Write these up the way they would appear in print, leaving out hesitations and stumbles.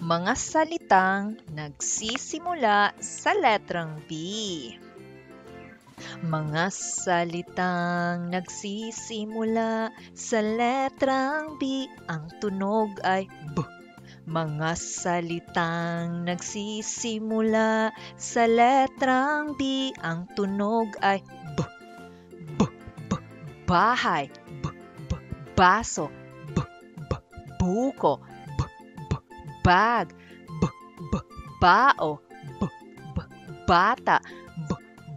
Mga salitang nagsisimula sa letrang B. Mga salitang nagsisimula sa letrang B, ang tunog ay B. Mga salitang nagsisimula sa letrang B, ang tunog ay B. B, B, bahay, B, B, baso, B, B, buko, B, B, bag, B, B, bao, B, B, bata, B,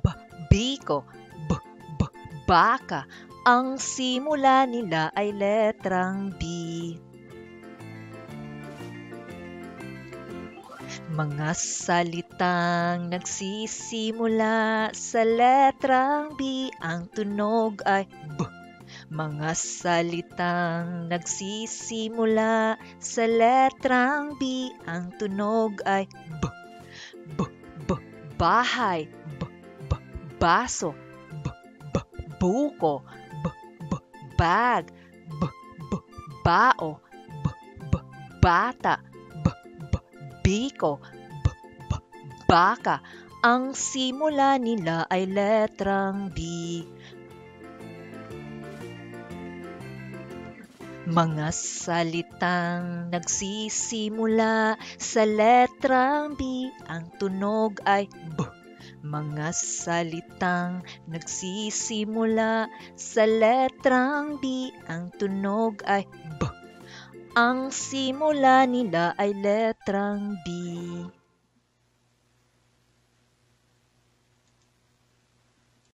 B, biko, B, B, baka. Ang simula nila ay letrang B. Mga salitang nagsisimula sa letrang B, ang tunog ay B. Mga salitang nagsisimula sa letrang B, ang tunog ay B. B, B, bahay, B, B, baso, B, B, buko, B, B, bag, B, B, bao, B, B, bata, B, B, biko, B, B, baka. Ang simula nila ay letrang B. Mga salitang nagsisimula sa letrang B, ang tunog ay B. Mga salitang nagsisimula sa letrang B, ang tunog ay B. Ang simula nila ay letrang B.